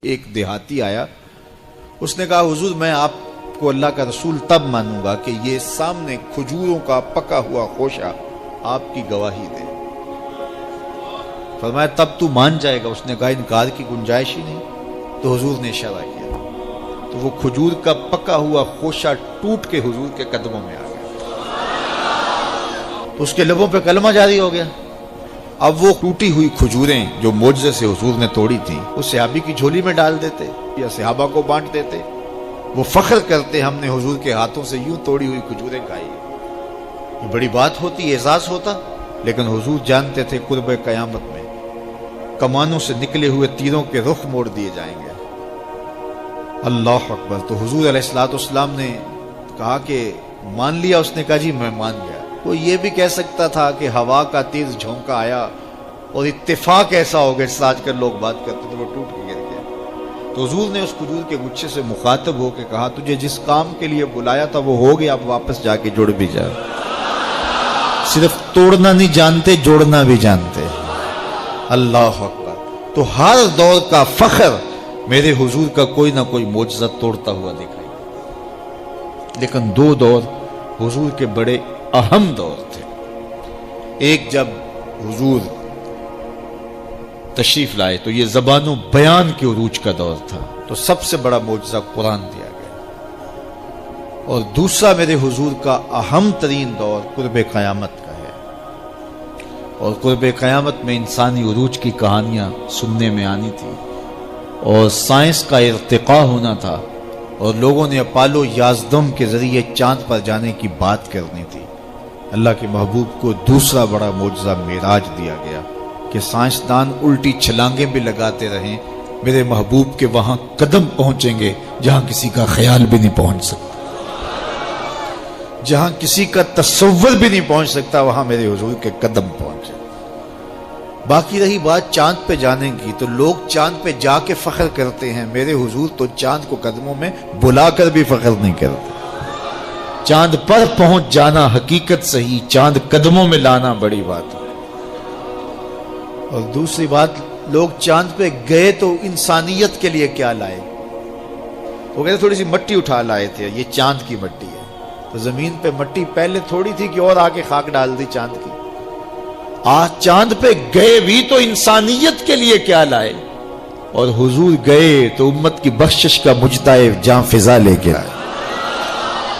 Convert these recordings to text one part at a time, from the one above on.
ایک دیہاتی آیا، اس نے کہا حضور میں آپ کو اللہ کا رسول تب مانوں گا کہ یہ سامنے کھجوروں کا پکا ہوا خوشہ آپ کی گواہی دے۔ فرمایا تب تو مان جائے گا؟ اس نے کہا انکار کی گنجائش ہی نہیں۔ تو حضور نے اشارہ کیا تو وہ کھجور کا پکا ہوا خوشہ ٹوٹ کے حضور کے قدموں میں آ گیا، تو اس کے لبوں پہ کلمہ جاری ہو گیا۔ اب وہ ٹوٹی ہوئی کھجوریں جو معجزے سے حضور نے توڑی تھیں اس صحابی کی جھولی میں ڈال دیتے یا صحابہ کو بانٹ دیتے، وہ فخر کرتے ہم نے حضور کے ہاتھوں سے یوں توڑی ہوئی کھجوریں کھائی۔ یہ بڑی بات ہوتی، اعزاز ہوتا، لیکن حضور جانتے تھے قرب قیامت میں کمانوں سے نکلے ہوئے تیروں کے رخ موڑ دیے جائیں گے۔ اللہ اکبر۔ تو حضور علیہ الصلوۃ والسلام نے کہا کہ مان لیا؟ اس نے کہا جی میں مان گیا۔ وہ یہ بھی کہہ سکتا تھا کہ ہوا کا تیز جھونکا آیا اور اتفاق ایسا ہو گیا، جس آج کل لوگ بات کرتے تو وہ ٹوٹ کے گر گیا۔ تو حضور نے اس کھجور کے گچھے سے مخاطب ہو کے کہا تجھے جس کام کے لیے بلایا تھا وہ ہو گیا، اب واپس جا کے جڑ بھی جا۔ صرف توڑنا نہیں جانتے، جوڑنا بھی جانتے۔ اللہ اکبر۔ تو ہر دور کا فخر میرے حضور کا کوئی نہ کوئی معجزہ توڑتا ہوا دکھائی، لیکن دو دور حضور کے بڑے اہم دور تھے۔ ایک جب حضور تشریف لائے تو یہ زبان و بیان کے عروج کا دور تھا، تو سب سے بڑا معجزہ قرآن دیا گیا، اور دوسرا میرے حضور کا اہم ترین دور قرب قیامت کا ہے، اور قرب قیامت میں انسانی عروج کی کہانیاں سننے میں آنی تھی، اور سائنس کا ارتقاء ہونا تھا، اور لوگوں نے اپالو 11 کے ذریعے چاند پر جانے کی بات کرنی تھی۔ اللہ کے محبوب کو دوسرا بڑا معجزہ معراج دیا گیا کہ سائنسدان الٹی چھلانگیں بھی لگاتے رہیں، میرے محبوب کے وہاں قدم پہنچیں گے جہاں کسی کا خیال بھی نہیں پہنچ سکتا، جہاں کسی کا تصور بھی نہیں پہنچ سکتا، وہاں میرے حضور کے قدم پہنچے۔ باقی رہی بات چاند پہ جانے کی، تو لوگ چاند پہ جا کے فخر کرتے ہیں، میرے حضور تو چاند کو قدموں میں بلا کر بھی فخر نہیں کرتے۔ چاند پر پہنچ جانا حقیقت صحیح، چاند قدموں میں لانا بڑی بات ہے۔ اور دوسری بات، لوگ چاند پہ گئے تو انسانیت کے لیے کیا لائے؟ وہ کہتے تھوڑی سی مٹی اٹھا لائے تھے، یہ چاند کی مٹی ہے۔ تو زمین پہ مٹی پہلے تھوڑی تھی کہ اور آگے خاک ڈال دی چاند کی۔ آج چاند پہ گئے بھی تو انسانیت کے لیے کیا لائے؟ اور حضور گئے تو امت کی بخشش کا مجدہ جاں فضا لے کے آئے۔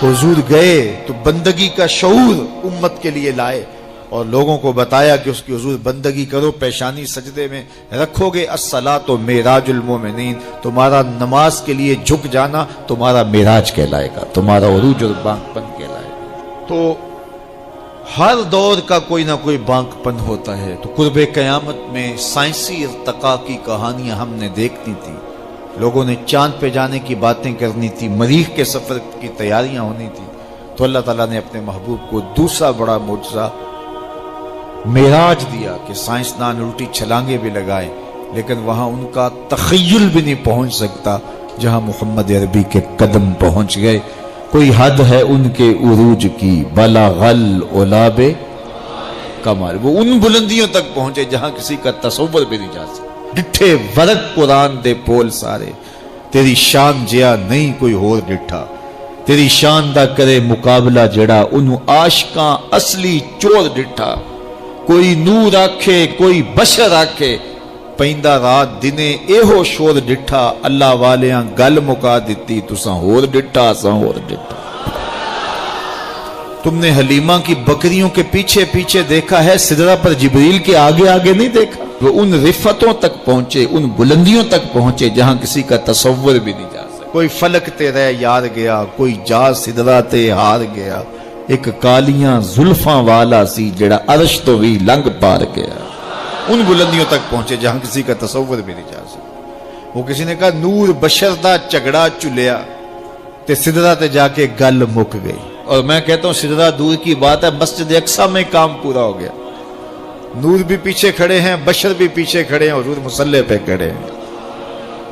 حضور گئے تو بندگی کا شعور امت کے لیے لائے، اور لوگوں کو بتایا کہ اس کی حضور بندگی کرو، پیشانی سجدے میں رکھو گے، الصلاۃ معراج المومنین، تمہارا نماز کے لیے جھک جانا تمہارا معراج کہلائے گا، تمہارا عروج اور بانک پن کہلائے گا۔ تو ہر دور کا کوئی نہ کوئی بانک پن ہوتا ہے۔ تو قرب قیامت میں سائنسی ارتقاء کی کہانیاں ہم نے دیکھنی تھی، لوگوں نے چاند پہ جانے کی باتیں کرنی تھی، مریخ کے سفر کی تیاریاں ہونی تھی، تو اللہ تعالیٰ نے اپنے محبوب کو دوسرا بڑا معجزہ معراج دیا کہ سائنسدان الٹی چھلانگیں بھی لگائے، لیکن وہاں ان کا تخیل بھی نہیں پہنچ سکتا جہاں محمد عربی کے قدم پہنچ گئے۔ کوئی حد ہے ان کے عروج کی، بلغ العلاب کمال، وہ ان بلندیوں تک پہنچے جہاں کسی کا تصور بھی نہیں جا سکتا۔ ڈٹھے ورق قرآن دے پول سارے، تیری شان جیا نہیں کوئی ہور ڈٹھا، تیری شان دا کرے مقابلہ جڑا انہوں عاشقاں اصلی چور ڈٹھا۔ کوئی نور آکھے کوئی بشر آکھے، پیندا رات دنے ایہو شور ڈٹھا، اللہ والیاں گل مکا دیتی تساں ہور ڈٹھا اساں ہور ڈٹھا۔ تم نے حلیمہ کی بکریوں کے پیچھے پیچھے دیکھا ہے، سدرہ پر جبریل کے آگے آگے نہیں دیکھا۔ وہ ان رفتوں تک پہنچے، ان بلندیوں تک پہنچے جہاں کسی کا تصور بھی نہیں جا سکتا۔ کوئی فلک تے رہ یار گیا، کوئی جا سدرہ تے ہار گیا، ایک کالیاں زلفاں والا سی جڑا عرش تو بھی لنگ پار گیا۔ ان بلندیوں تک پہنچے جہاں کسی کا تصور بھی نہیں جا سکتا۔ وہ کسی نے کہا نور بشر دا جھگڑا چلیا تے سدرہ تے جا کے گل مک گئی، اور میں کہتا ہوں سدرہ دور کی بات ہے، مسجد اقصی میں کام پورا ہو گیا۔ نور بھی پیچھے کھڑے ہیں، بشر بھی پیچھے کھڑے ہیں، حضور مصلی پہ کھڑے ہیں۔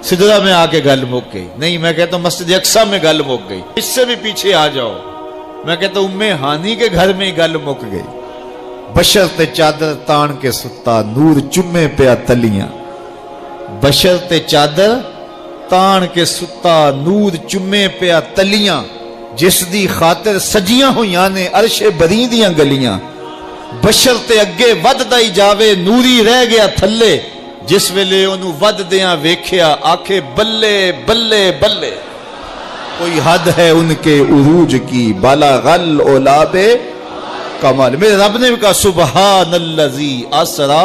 سدرہ میں آ کے گل مک گئی، نہیں میں کہتا ہوں مسجد اقصی میں گل مک گئی، اس سے بھی پیچھے آ جاؤ، میں کہتا ہوں امی ہانی کے گھر میں گل مک گئی. بشر تے چادر تان کے ستا نور چمے پیا تلیاں. بشر تے چادر تان کے ستا نور چمے پیا تلیاں. جس دی خاطر سجیاں ہویاں نے عرش بری دیاں گلیاں. بشر تے اگے ود دائی جاوے نوری رہ گیا تھلے. جس ویلے انہوں ود دیاں ویکھیا آکھے بلے بلے بلے. کوئی حد ہے ان کے عروج کی بالا غل اولاب کمال. میرے رب نے بھی کہا سبحان الذی اسرا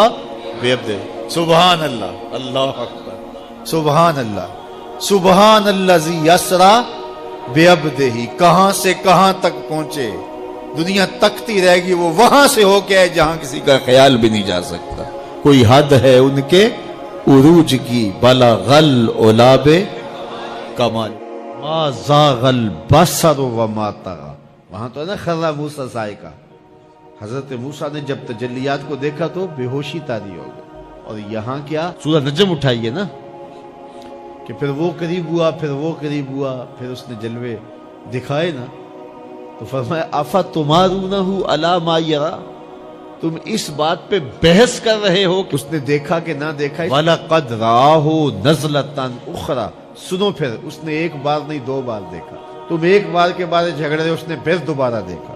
بعبدہ. سبحان اللہ, اللہ اکبر, سبحان اللہ, سبحان الذی اسرا بعبدہ. کہاں سے کہاں تک پہنچے, دنیا تکتی رہے گی, وہ وہاں سے ہو کے جہاں کسی کا خیال بھی نہیں جا سکتا. کوئی حد ہے ان کے عروج کی بلغ العلاب کمال. ما زاغ البصر وما طغى. وہاں تو ہے نا خرا موسیٰ صائقہ. حضرت موسیٰ نے جب تجلیات کو دیکھا تو بے ہوشی طاری ہو گئی. اور یہاں کیا سورہ نجم اٹھائیے نا کہ پھر وہ قریب ہوا, پھر وہ قریب ہوا, پھر اس نے جلوے دکھائے نا, تو فرمایا افتمارونہ علی ما یرا. تم اس بات پہ بحث کر رہے ہو کہ اس نے دیکھا کہ نہ دیکھا. وَلَقَدْ رَآهُ نَزْلَةً أُخْرَى. سنو پھر اس نے ایک بار نہیں 2 بار دیکھا. تم ایک بار کے بارے جھگڑ رہے, اس نے پھر دوبارہ دیکھا,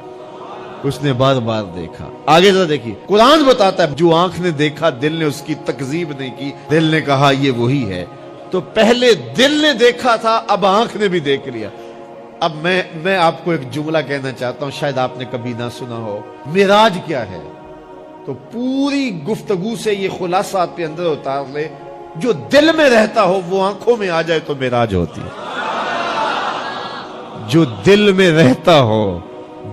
اس نے بار بار دیکھا. آگے ذرا دیکھیے قرآن بتاتا ہے جو آنکھ نے دیکھا دل نے اس کی تکذیب نہیں کی. دل نے کہا یہ وہی ہے. تو پہلے دل نے دیکھا تھا, اب آنکھ نے بھی دیکھ لیا. اب میں آپ کو ایک جملہ کہنا چاہتا ہوں, شاید آپ نے کبھی نہ سنا ہو. معراج کیا ہے؟ تو پوری گفتگو سے یہ خلاصہ آپ کے اندر اتار لے, جو دل میں رہتا ہو وہ آنکھوں میں آ جائے تو معراج ہوتی ہے. جو دل میں رہتا ہو,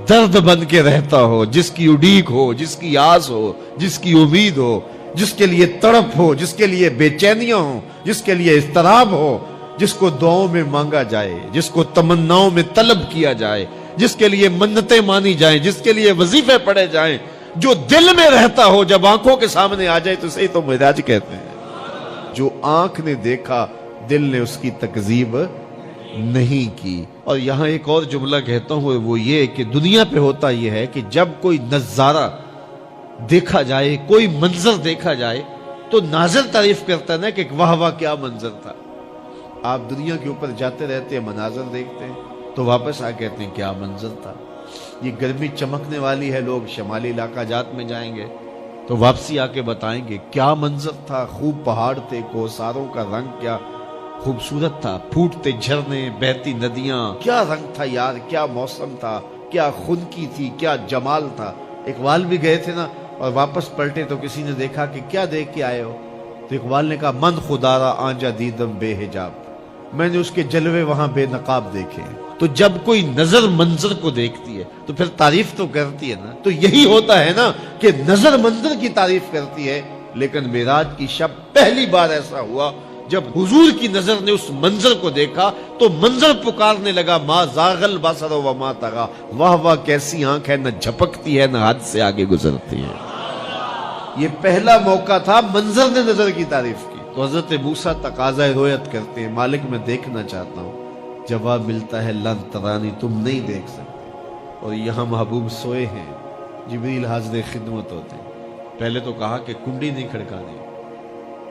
درد بن کے رہتا ہو, جس کی اڈیک ہو, جس کی آس ہو, جس کی امید ہو, جس کے لیے تڑپ ہو, جس کے لیے بے چینیاں ہوں, جس کے لیے اضطراب ہو, جس کو دعاؤں میں مانگا جائے, جس کو تمناؤں میں طلب کیا جائے, جس کے لیے منتیں مانی جائیں, جس کے لیے وظیفے پڑھے جائیں, جو دل میں رہتا ہو جب آنکھوں کے سامنے آ جائے تو صحیح تو معراج کہتے ہیں. جو آنکھ نے دیکھا دل نے اس کی تکذیب نہیں کی. اور یہاں ایک اور جملہ کہتا ہوں, وہ یہ کہ دنیا پہ ہوتا یہ ہے کہ جب کوئی نظارہ دیکھا جائے, کوئی منظر دیکھا جائے, تو ناظر تعریف کرتا ہے نا کہ واہ واہ کیا منظر تھا. آپ دنیا کے اوپر جاتے رہتے ہیں, مناظر دیکھتے ہیں, تو واپس آ کہتے ہیں کیا منظر تھا. یہ گرمی چمکنے والی ہے, لوگ شمالی علاقہ جات میں جائیں گے تو واپسی آ کے بتائیں گے کیا منظر تھا, خوب پہاڑ تھے, کوساروں کا رنگ کیا خوبصورت تھا, پھوٹتے جھرنے, بہتی ندیاں, کیا رنگ تھا یار, کیا موسم تھا, کیا خنکی تھی, کیا جمال تھا. اقبال بھی گئے تھے نا, اور واپس پلٹے تو کسی نے دیکھا کہ کیا دیکھ کے آئے ہو, تو اقبال نے کہا من خدارا آنجا دیدم بے حجاب, میں نے اس کے جلوے وہاں بے نقاب دیکھے. تو جب کوئی نظر منظر کو دیکھتی ہے تو پھر تعریف تو کرتی ہے نا. تو یہی ہوتا ہے نا کہ نظر منظر کی تعریف کرتی ہے, لیکن معراج کی شب پہلی بار ایسا ہوا جب حضور کی نظر نے اس منظر کو دیکھا تو منظر پکارنے لگا ما زاغ البصر وما طغى. واہ واہ کیسی آنکھ ہے, نہ جھپکتی ہے نہ حد سے آگے گزرتی ہے. یہ پہلا موقع تھا منظر نے نظر کی تعریف کی. تو حضرت موسیٰ تقاضۂ رویت کرتے ہیں, مالک میں دیکھنا چاہتا ہوں. جواب ملتا ہے لن ترانی, تم نہیں دیکھ سکتے. اور یہاں محبوب سوئے ہیں, جبریل حاضر خدمت ہوتے ہیں. پہلے تو کہا کہ کنڈی نہیں کھڑکانی,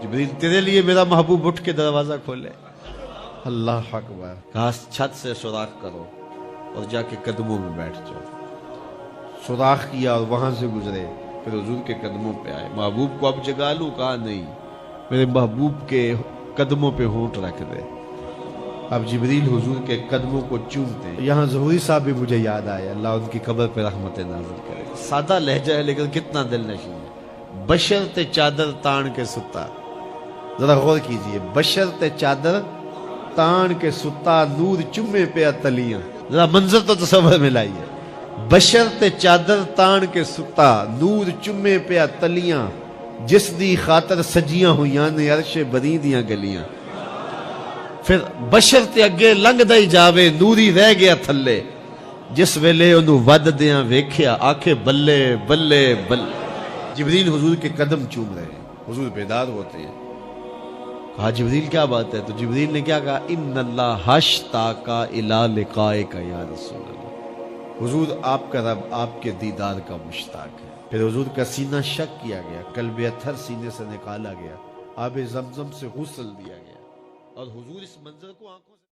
جبریل تیرے لیے میرا محبوب اٹھ کے دروازہ کھولے. اللہ اکبر. کہا چھت سے سوراخ کرو اور جا کے قدموں میں بیٹھ جاؤ. سوراخ کیا اور وہاں سے گزرے, پھر حضور کے قدموں پہ آئے. محبوب کو اب جگا لوں, کہا نہیں, میرے محبوب کے قدموں پہ ہونٹ رکھ دے. اب جبریل حضور کے قدموں کو چومتے ہیں. یہاں ظہوری صاحب بھی مجھے یاد آئے, اللہ ان کی قبر پہ رحمت نازل کرے. سادہ لہجہ ہے لیکن کتنا دل نشین ہے. بشر تے چادر تان کے ستا, ذرا غور کیجئے, بشر تے چادر تان کے ستا نور چمے پہ تلیاں. ذرا منظر تو تصور میں لائیے. بشر تے چادر تان کے ستا نور چمے پہ تلیاں, جس دی خاطر سجیاں ہویاں نے عرش بری دیاں گلیاں. پھر بشر تے اگے لنگ دائی جاوے نوری رہ گیا تھلے, جس ویلے انہوں ود دیاں ویکھیا آکھے بلے بلے بلے. جبریل حضور کے قدم چوم رہے ہیں, حضور بیدار ہوتے ہیں. کہا جبریل کیا بات ہے؟ تو جبریل نے کیا کہا, ان اللہ اشتاق الی لقائک یا رسول اللہ. حضور آپ کا رب آپ کے دیدار کا مشتاق ہے. پھر حضور کا سینہ شق کیا گیا، قلب اطہر سینے سے نکالا گیا، آب زمزم سے غسل دیا گیا، اور حضور اس منظر کو آنکھوں سے